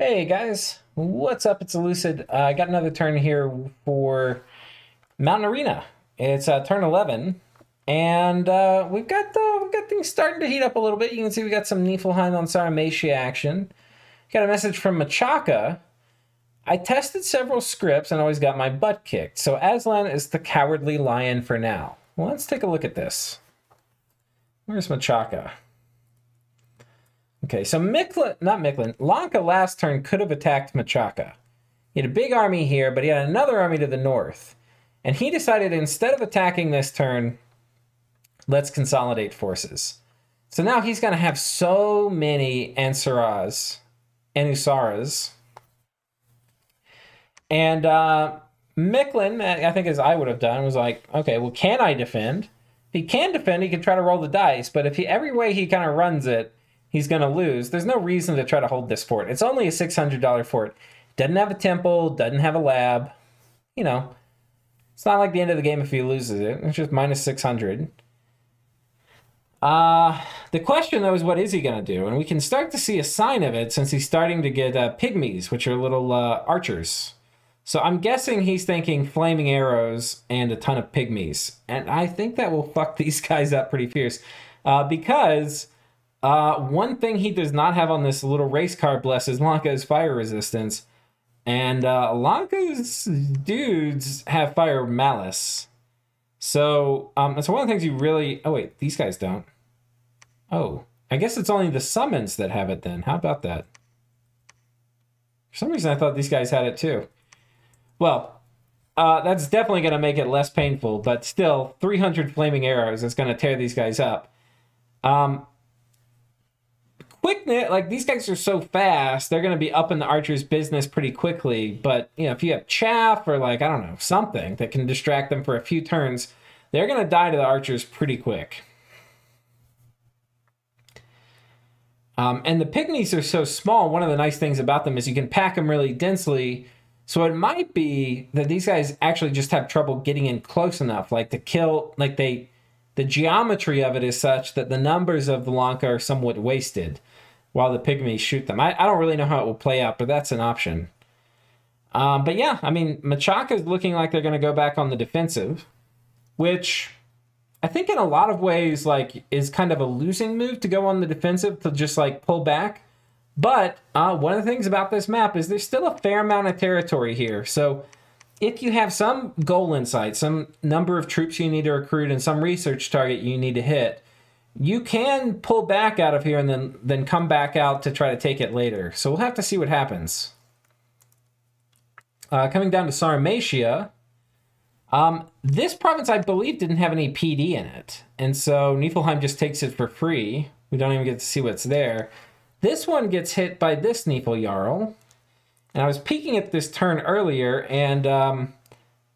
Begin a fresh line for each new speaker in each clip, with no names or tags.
Hey guys, what's up? It's Elucid. I got another turn here for Mountain Arena. It's turn 11, and we've got things starting to heat up a little bit. You can see we got some Niefelheim on Sauromatia action. Got a message from Machaka. I tested several scripts and always got my butt kicked. So Aslan is the cowardly lion for now. Well, let's take a look at this. Where's Machaka? Okay, so Lanka last turn could have attacked Machaka. He had a big army here, but he had another army to the north. And he decided instead of attacking this turn, let's consolidate forces. So now he's going to have so many Ansaras, Anusaras. And Micklin, I think as I would have done, was like, okay, well, can I defend? If he can defend, he can try to roll the dice. But if every way he kind of runs it, he's going to lose. There's no reason to try to hold this fort. It's only a $600 fort. Doesn't have a temple, doesn't have a lab. You know, it's not like the end of the game if he loses it. It's just minus 600. The question, though, is what is he going to do? And we can start to see a sign of it since he's starting to get pygmies, which are little archers. So I'm guessing he's thinking flaming arrows and a ton of pygmies. And I think that will fuck these guys up pretty fierce. Because... one thing he does not have on this little race car bless is Lanka's fire resistance. And Lanka's dudes have fire malice. So that's one of the things you really... Oh, wait, these guys don't. Oh, I guess it's only the summons that have it then. How about that? For some reason, I thought these guys had it too. Well, that's definitely going to make it less painful. But still, 300 flaming arrows is going to tear these guys up. Quickness, like these guys are so fast, they're going to be up in the archer's business pretty quickly. But, you know, if you have chaff or like, I don't know, something that can distract them for a few turns, they're going to die to the archers pretty quick. And the pygmies are so small. One of the nice things about them is you can pack them really densely. So it might be that these guys actually just have trouble getting in close enough, like to kill, like the geometry of it is such that the numbers of the Lanka are somewhat wasted while the pygmies shoot them. I don't really know how it will play out, but that's an option. But yeah, I mean, Machaka is looking like they're going to go back on the defensive, which I think in a lot of ways like is kind of a losing move to go on the defensive, to just like pull back. But one of the things about this map is there's still a fair amount of territory here. So if you have some goal in sight, some number of troops you need to recruit, and some research target you need to hit, you can pull back out of here and then come back out to try to take it later. So we'll have to see what happens. Coming down to Sauromatia, this province, I believe, didn't have any PD in it. And so Niefelheim just takes it for free. We don't even get to see what's there. This one gets hit by this Niefel Jarl. And I was peeking at this turn earlier, and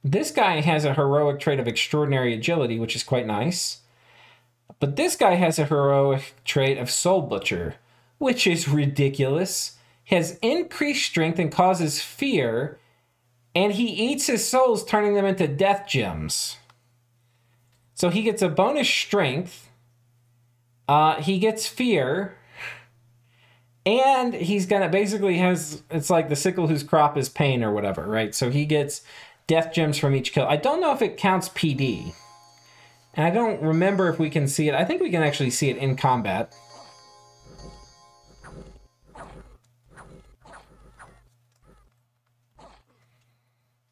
this guy has a heroic trait of extraordinary agility, which is quite nice. But this guy has a heroic trait of Soul Butcher, which is ridiculous. He has increased strength and causes fear, and he eats his souls, turning them into death gems. So he gets a bonus strength, he gets fear, and he's gonna basically it's like the sickle whose crop is pain or whatever, right? So he gets death gems from each kill. I don't know if it counts PD. And I don't remember if we can see it. I think we can actually see it in combat.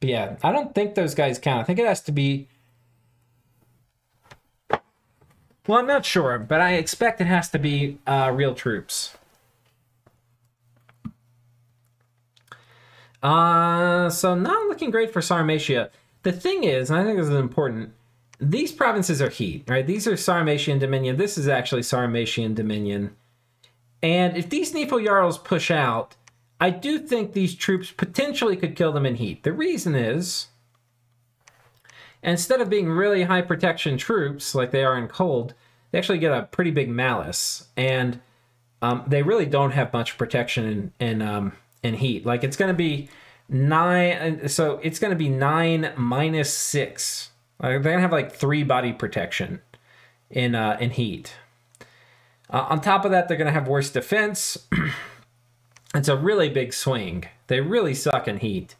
But yeah, I don't think those guys count. I think it has to be... Well, I'm not sure, but I expect it has to be real troops. So not looking great for Sauromatia. The thing is, and I think this is important, these provinces are heat, right? These are Sauromatian Dominion. This is actually Sauromatian Dominion. And if these Niefel Jarls push out, I do think these troops potentially could kill them in heat. The reason is, instead of being really high protection troops like they are in cold, they actually get a pretty big malice. And they really don't have much protection in heat. Like it's going to be 9, so it's going to be 9 minus 6. They're going to have like 3 body protection in heat. On top of that, they're going to have worse defense. It's a really big swing. They really suck in heat.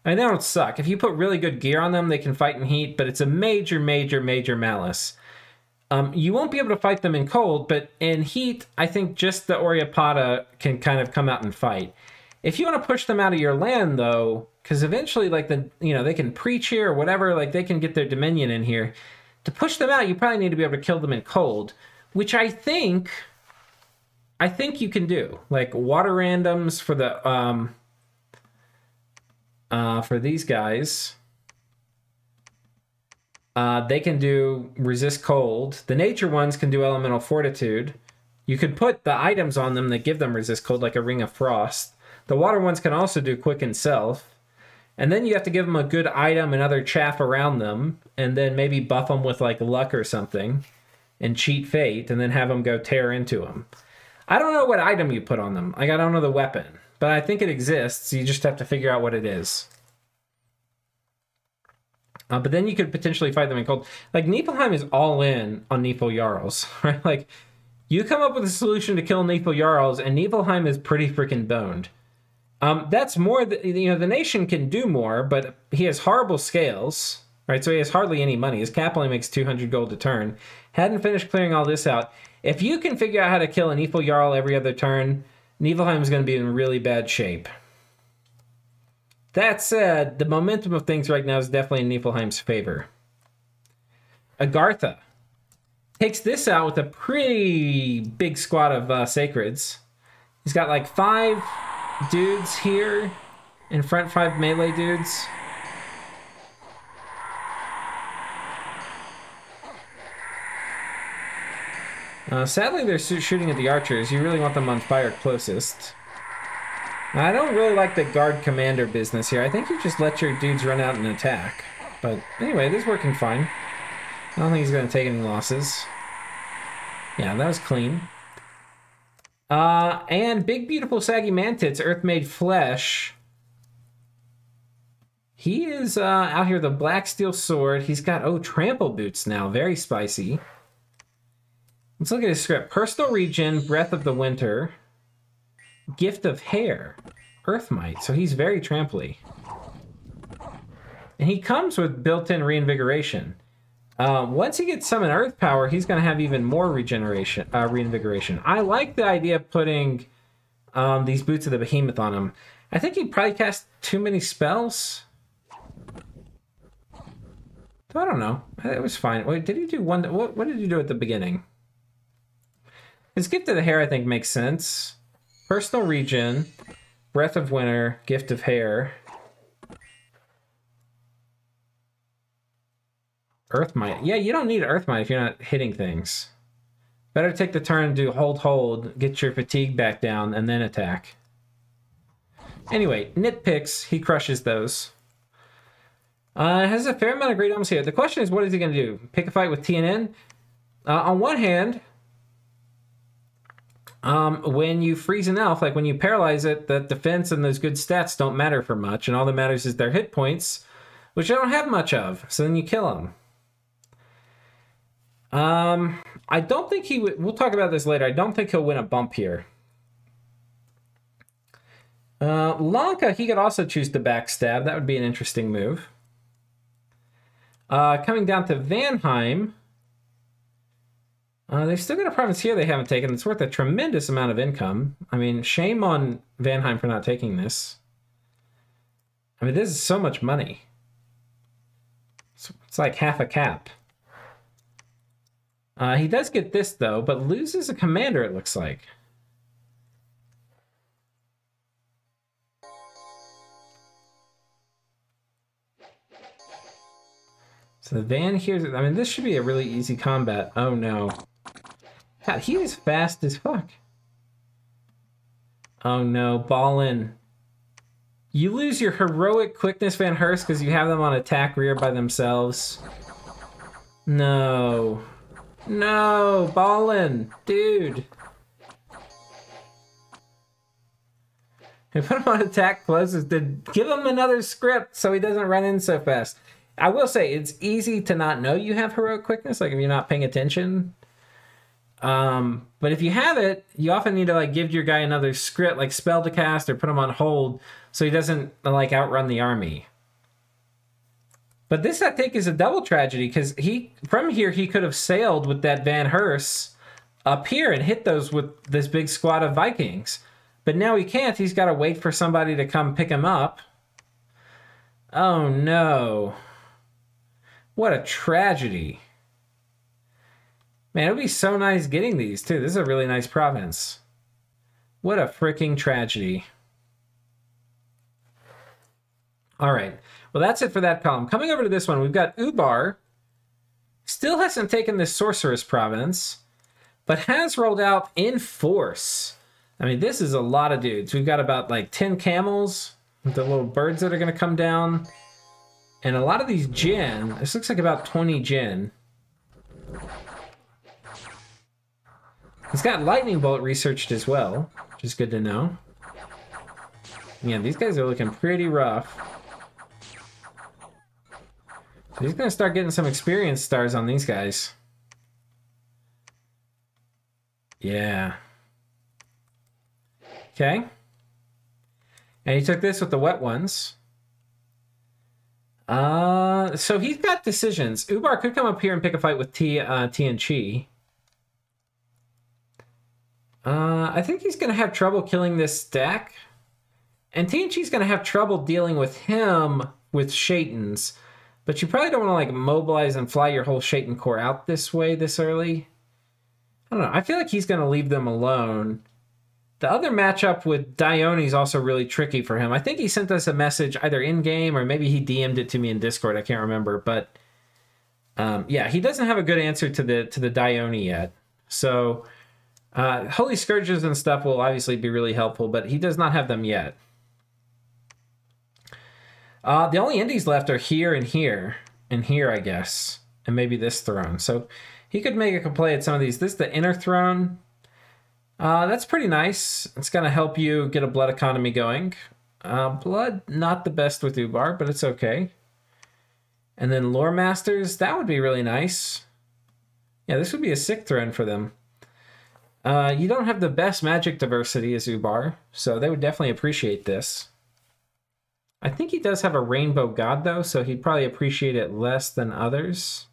I mean, they don't suck. If you put really good gear on them, they can fight in heat, but it's a major, major, major malice. You won't be able to fight them in cold, but in heat, I think just the Oreopata can kind of come out and fight. If you want to push them out of your land, though, because eventually, like, they can preach here or whatever, like, they can get their dominion in here. To push them out, you probably need to be able to kill them in cold, which I think you can do. Like, water randoms for the, for these guys. They can do resist cold. The nature ones can do elemental fortitude. You could put the items on them that give them resist cold, like a ring of frost. The water ones can also do quicken self. And then you have to give them a good item and other chaff around them, and then maybe buff them with like luck or something, and cheat fate, and then have them go tear into them. I don't know what item you put on them. Like, I don't know the weapon, but I think it exists. You just have to figure out what it is. But then you could potentially fight them in cold. Like, Niefelheim is all in on Nifl Jarls, right? Like, you come up with a solution to kill Nifl Jarls, and Niefelheim is pretty freaking boned. That's more, the nation can do more, but he has horrible scales, right? So he has hardly any money. His cap only makes 200 gold a turn. Hadn't finished clearing all this out. If you can figure out how to kill a Nifl Jarl every other turn, Niefelheim is going to be in really bad shape. That said, the momentum of things right now is definitely in Niflheim's favor. Agartha takes this out with a pretty big squad of Sacreds. He's got like 5 dudes here in front, 5 melee dudes. Sadly, they're shooting at the archers. You really want them on fire closest. I don't really like the guard commander business here. I think you just let your dudes run out and attack. But anyway, this is working fine. I don't think he's going to take any losses. Yeah, that was clean. And Big Beautiful Saggy Mantits, Earth-Made Flesh. He is out here with a Black Steel Sword. He's got, trample boots now. Very spicy. Let's look at his script. Personal Regen, Breath of the Winter. Gift of Hair, Earthmite, so he's very tramply. And he comes with built-in reinvigoration. Once he gets summon Earth Power, he's going to have even more reinvigoration. I like the idea of putting these Boots of the Behemoth on him. I think he'd probably cast too many spells. So I don't know. It was fine. Wait, did he do one? What did he do at the beginning? His Gift of the Hair, I think, makes sense. Personal Regen, Breath of Winter, Gift of Hair. Earthmite. Yeah, you don't need Earthmite if you're not hitting things. Better take the turn to hold, get your fatigue back down, and then attack. Anyway, nitpicks, he crushes those. Has a fair amount of great items here. The question is, what is he going to do? Pick a fight with TNN? On one hand, when you freeze an elf, like when you paralyze it, the defense and those good stats don't matter for much, and all that matters is their hit points, which I don't have much of, so then you kill them. I don't think he would... We'll talk about this later. I don't think he'll win a bump here. Lanka, he could also choose to backstab. That would be an interesting move. Coming down to Vanheim... they've still got a province here they haven't taken. It's worth a tremendous amount of income. I mean, shame on Vanheim for not taking this. I mean, this is so much money. It's like half a cap. He does get this, though, but loses a commander, it looks like. So the Van here... I mean, this should be a really easy combat. Oh, no. God, he is fast as fuck. Oh no, Ballin. You lose your heroic quickness Van Hurst because you have them on attack rear by themselves. No. No, Ballin. Dude. And put him on attack closest. Give him another script so he doesn't run in so fast. I will say, it's easy to not know you have heroic quickness, like if you're not paying attention. But if you have it, you often need to like give your guy another script, like spell to cast or put him on hold so he doesn't like outrun the army. But this, I think, is a double tragedy because from here he could have sailed with that Van Herse up here and hit those with this big squad of Vikings. But now he can't. He's got to wait for somebody to come pick him up. Oh no. What a tragedy. Man, it would be so nice getting these too. This is a really nice province. What a freaking tragedy. All right. Well, that's it for that column. Coming over to this one, we've got Ubar. Still hasn't taken this sorceress province, but has rolled out in force. I mean, this is a lot of dudes. We've got about like 10 camels, with the little birds that are going to come down. And a lot of these Jinn. This looks like about 20 Jinn. He's got lightning bolt researched as well, which is good to know. Yeah, these guys are looking pretty rough. So he's going to start getting some experience stars on these guys. Yeah. Okay. And he took this with the wet ones. So he's got decisions. Ubar could come up here and pick a fight with T and Chi. I think he's going to have trouble killing this stack. And T and Chi's going to have trouble dealing with him with Shaitans. But you probably don't want to like mobilize and fly your whole Shaitan Corps out this way this early. I don't know. I feel like he's going to leave them alone. The other matchup with Dione is also really tricky for him. I think he sent us a message either in-game or maybe he DM'd it to me in Discord. I can't remember. But yeah, he doesn't have a good answer to the Dione yet. So Holy Scourges and stuff will obviously be really helpful, but he does not have them yet. The only indies left are here, I guess. And maybe this throne. So he could make a play at some of these. This is the inner throne. That's pretty nice. It's going to help you get a blood economy going. Blood, not the best with Ubar, but it's okay. And then Lore Masters, that would be really nice. Yeah, this would be a sick throne for them. You don't have the best magic diversity as Ubar, so they would definitely appreciate this. I think he does have a rainbow god, though, so he'd probably appreciate it less than others.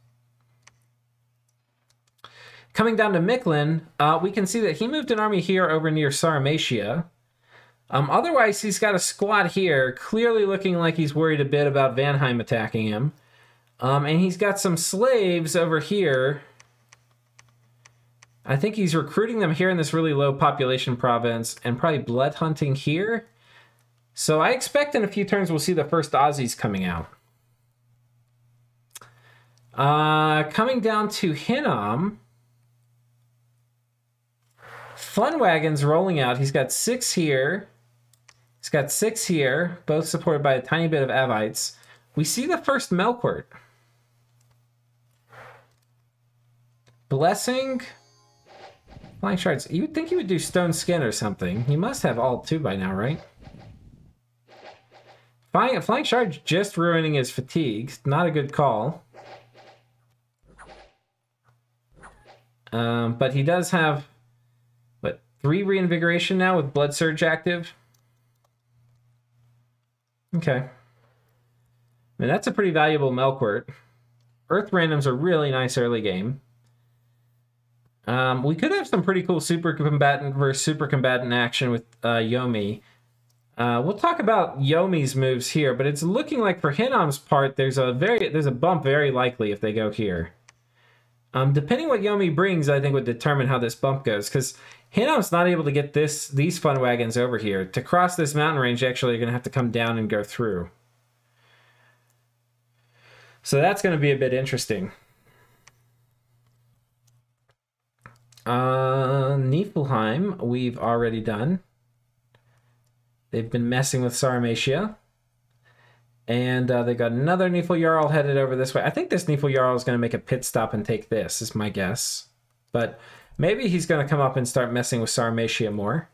Coming down to Mictlan, we can see that he moved an army here over near Sauromatia. Otherwise, he's got a squad here, clearly looking like he's worried a bit about Vanheim attacking him. And he's got some slaves over here. I think he's recruiting them here in this really low population province and probably blood hunting here. So I expect in a few turns we'll see the first Aussies coming out. Coming down to Hinnom. Fun Wagon's rolling out. He's got 6 here. He's got 6 here, both supported by a tiny bit of Avites. We see the first Melkort. Blessing. Flying Shards. You would think he would do Stone Skin or something. He must have all 2 by now, right? Flying Shards just ruining his fatigue. Not a good call. But he does have, what, 3 reinvigoration now with Blood Surge active? Okay. I mean, that's a pretty valuable Melkort. Earth randoms are really nice early game. We could have some pretty cool super combatant versus super combatant action with Yomi. We'll talk about Yomi's moves here, but it's looking like for Hinnom's part, there's a bump very likely if they go here. Depending what Yomi brings, I think would determine how this bump goes, because Hinnom's not able to get these Fun Wagons over here. To cross this mountain range, actually, you're going to have to come down and go through. So that's going to be a bit interesting. Niefelheim, we've already done. They've been messing with Sauromatia. And they got another Niflheim headed over this way. I think this Niflheim is going to make a pit stop and take this, is my guess. But maybe he's going to come up and start messing with Sauromatia more.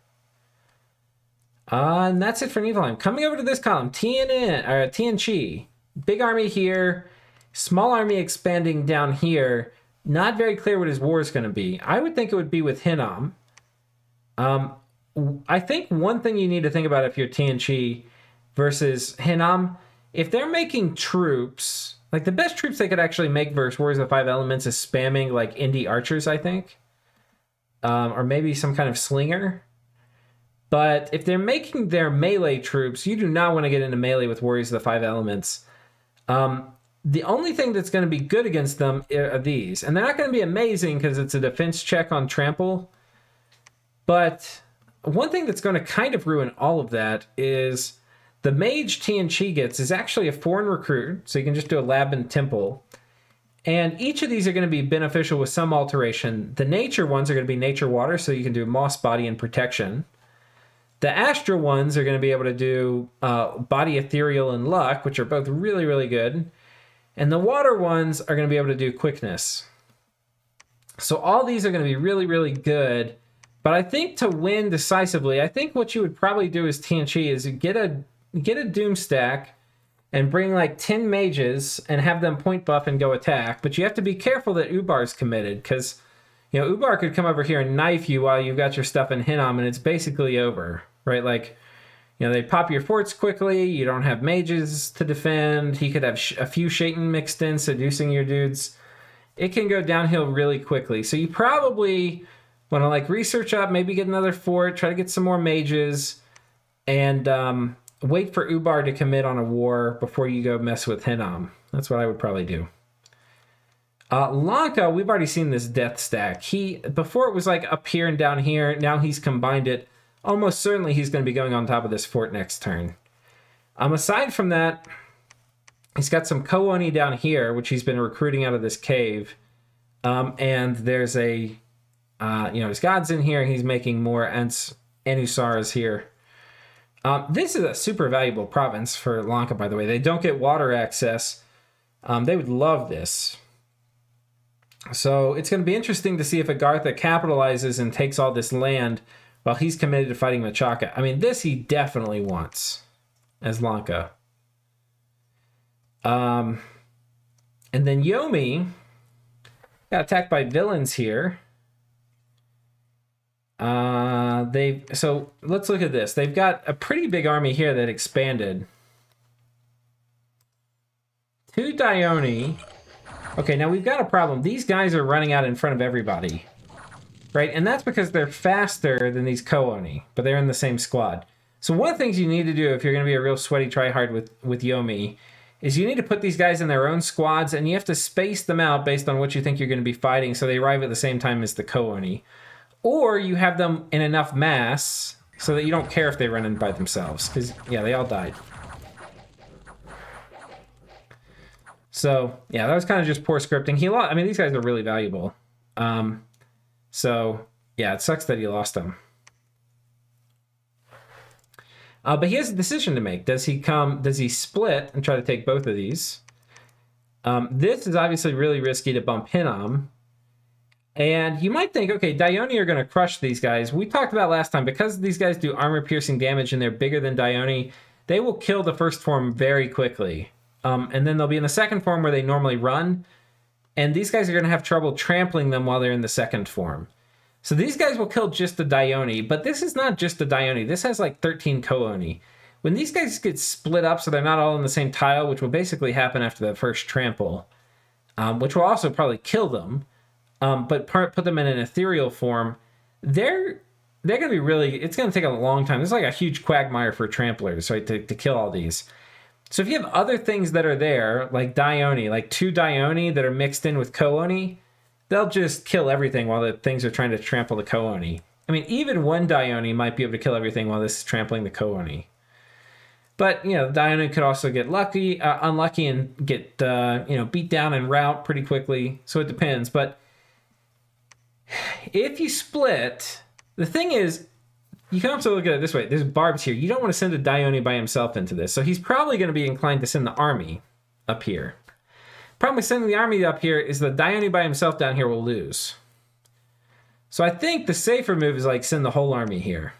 And that's it for Niefelheim. Coming over to this column, T and Chi. Big army here. Small army expanding down here. Not very clear what his war is going to be. I would think it would be with Hinnom. I think one thing you need to think about if you're Tianqi versus Hinnom, if they're making troops, like the best troops they could actually make versus Warriors of the Five Elements is spamming like indie archers, I think. Or maybe some kind of slinger. But if they're making their melee troops, you do not want to get into melee with Warriors of the Five Elements. The only thing that's going to be good against them are these. And they're not going to be amazing because it's a defense check on trample. But one thing that's going to kind of ruin all of that is the mage Tianqi gets is actually a foreign recruit. So you can just do a lab and temple. And each of these are going to be beneficial with some alteration. The nature ones are going to be nature water, so you can do moss, body, and protection. The astral ones are going to be able to do body, ethereal, and luck, which are both really, really good. And the water ones are going to be able to do quickness. So all these are going to be really, really good. But I think to win decisively, I think what you would probably do as Tianqi is get a doom stack and bring like 10 mages and have them point buff and go attack. But you have to be careful that Ubar's committed, because you know, Ubar could come over here and knife you while you've got your stuff in Hinnom, and it's basically over, right? Like, you know, they pop your forts quickly, you don't have mages to defend, he could have a few Shaitan mixed in, seducing your dudes. It can go downhill really quickly. So you probably want to, like, research up, maybe get another fort, try to get some more mages, and wait for Ubar to commit on a war before you go mess with Hinnom. That's what I would probably do. Lanka, we've already seen this death stack. Before it was like up here and down here, now he's combined it. Almost certainly he's going to be going on top of this fort next turn. Aside from that, he's got some Ko-Oni down here, which he's been recruiting out of this cave. And there's you know, his gods in here. He's making more Anusaras here. This is a super valuable province for Lanka, by the way. They don't get water access. They would love this. So it's going to be interesting to see if Agartha capitalizes and takes all this land while he's committed to fighting Machaka. I mean, this he definitely wants as Lanka. And then Yomi got attacked by villains here. So let's look at this. They've got a pretty big army here that expanded. 2 Dione. Okay, now we've got a problem. These guys are running out in front of everybody, right? And that's because they're faster than these Ko-Oni, but they're in the same squad. So one of the things you need to do if you're going to be a real sweaty tryhard with Yomi is you need to put these guys in their own squads, and you have to space them out based on what you think you're going to be fighting so they arrive at the same time as the Ko-Oni. Or you have them in enough mass so that you don't care if they run in by themselves, because, yeah, they all died. So, yeah, that was kind of just poor scripting. I mean, these guys are really valuable. So, yeah, it sucks that he lost them. But he has a decision to make. Does he split and try to take both of these? This is obviously really risky to bump Hinnom. And you might think, okay, Dione are going to crush these guys. We talked about last time, because these guys do armor-piercing damage and they're bigger than Dione, they will kill the first form very quickly. And then they'll be in the second form where they normally run. And these guys are going to have trouble trampling them while they're in the second form. So these guys will kill just the Dione, but this is not just the Dione. This has like 13 Ko-Oni. When these guys get split up so they're not all in the same tile, which will basically happen after the first trample, which will also probably kill them, but put them in an ethereal form, they're going to be really, it's going to take a long time. This is like a huge quagmire for tramplers, right, to kill all these. So if you have other things that are there, like Dione, like 2 Dione that are mixed in with Ko-Oni, they'll just kill everything while the things are trying to trample the Ko-Oni. I mean, even 1 Dione might be able to kill everything while this is trampling the Ko-Oni. But, you know, Dione could also get unlucky and get, you know, beat down and rout pretty quickly. So it depends. But if you split, the thing is, you can also look at it this way. There's barbs here. You don't want to send a Dione by himself into this. So he's probably going to be inclined to send the army up here. Problem with sending the army up here is the Dione by himself down here will lose. So I think the safer move is like send the whole army here.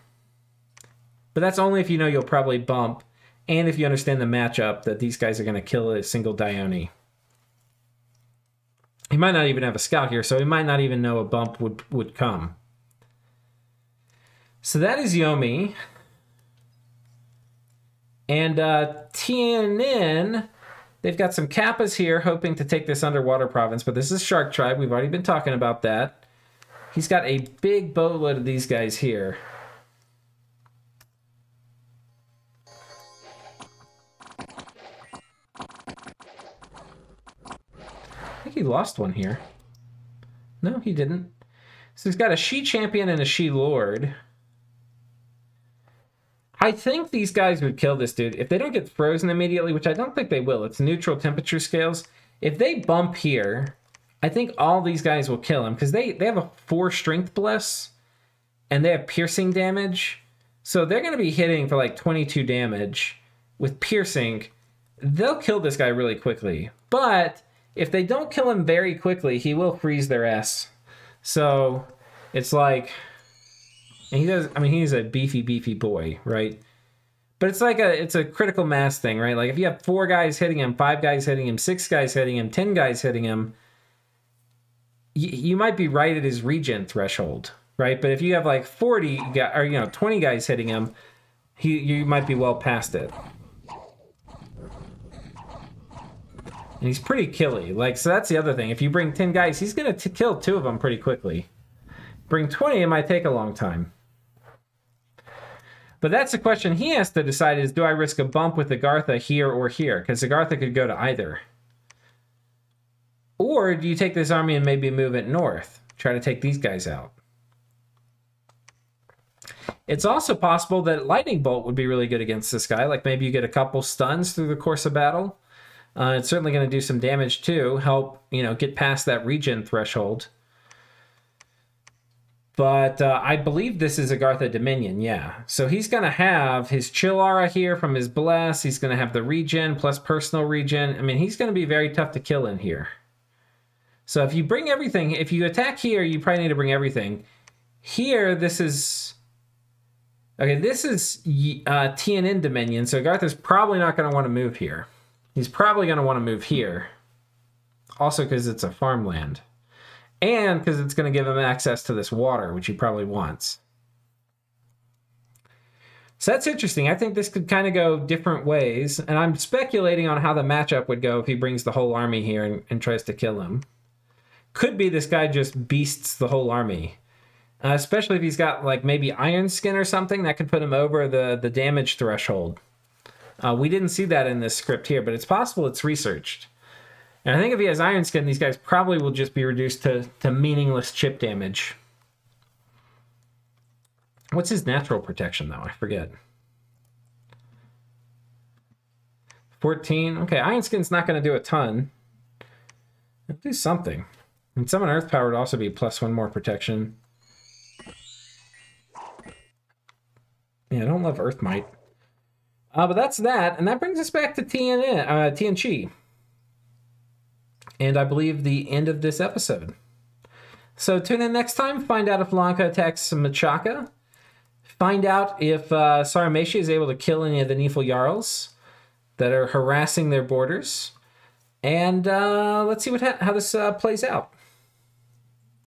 But that's only if you know you'll probably bump, and if you understand the matchup that these guys are going to kill a single Dione. He might not even have a scout here, so he might not even know a bump would come. So that is Yomi. And Tian'an, they've got some Kappas here hoping to take this underwater province, but this is Shark Tribe. We've already been talking about that. He's got a big boatload of these guys here. I think he lost one here. No, he didn't. So he's got a She Champion and a She Lord. I think these guys would kill this dude. If they don't get frozen immediately, which I don't think they will. It's neutral temperature scales. If they bump here, I think all these guys will kill him because they have a 4 strength bless and they have piercing damage. So they're going to be hitting for like 22 damage with piercing. They'll kill this guy really quickly. But if they don't kill him very quickly, he will freeze their ass. So it's like... And he does, I mean, he's a beefy boy, right? But it's like it's a critical mass thing, right? Like if you have 4 guys hitting him, 5 guys hitting him, 6 guys hitting him, 10 guys hitting him, you might be right at his regen threshold, right? But if you have like 40 or 20 guys hitting him, you might be well past it. And he's pretty killy. Like, so that's the other thing. If you bring 10 guys, he's going to kill 2 of them pretty quickly. Bring 20, it might take a long time. But that's the question he has to decide is, do I risk a bump with Agartha here or here? Because Agartha could go to either. Or do you take this army and maybe move it north? Try to take these guys out. It's also possible that Lightning Bolt would be really good against this guy. Like maybe you get a couple stuns through the course of battle. It's certainly going to do some damage too. Help, get past that regen threshold. But I believe this is Agartha Dominion, yeah. So he's going to have his Chill Aura here from his Bless. He's going to have the regen plus personal regen. I mean, he's going to be very tough to kill in here. So if you bring everything, if you attack here, you probably need to bring everything. Here, this is... Okay, this is Tian'an Dominion, so Agartha's probably not going to want to move here. He's probably going to want to move here. Also because it's a farmland. And because it's going to give him access to this water, which he probably wants. So that's interesting. I think this could kind of go different ways. And I'm speculating on how the matchup would go if he brings the whole army here and tries to kill him. Could be this guy just beasts the whole army. Especially if he's got like maybe Iron Skin or something. That could put him over the damage threshold. We didn't see that in this script here, but it's possible it's researched. And I think if he has Iron Skin, these guys probably will just be reduced to meaningless chip damage. What's his natural protection, though? I forget. 14. Okay, Iron Skin's not going to do a ton. It'll do something. And Summon Earth Power would also be +1 more protection. Yeah, I don't love Earth Might. But that's that. And that brings us back to Tianchi. And I believe the end of this episode. So tune in next time. Find out if Lanka attacks Machaka. Find out if Sauromatia is able to kill any of the Nephil Jarls that are harassing their borders. And let's see how this plays out.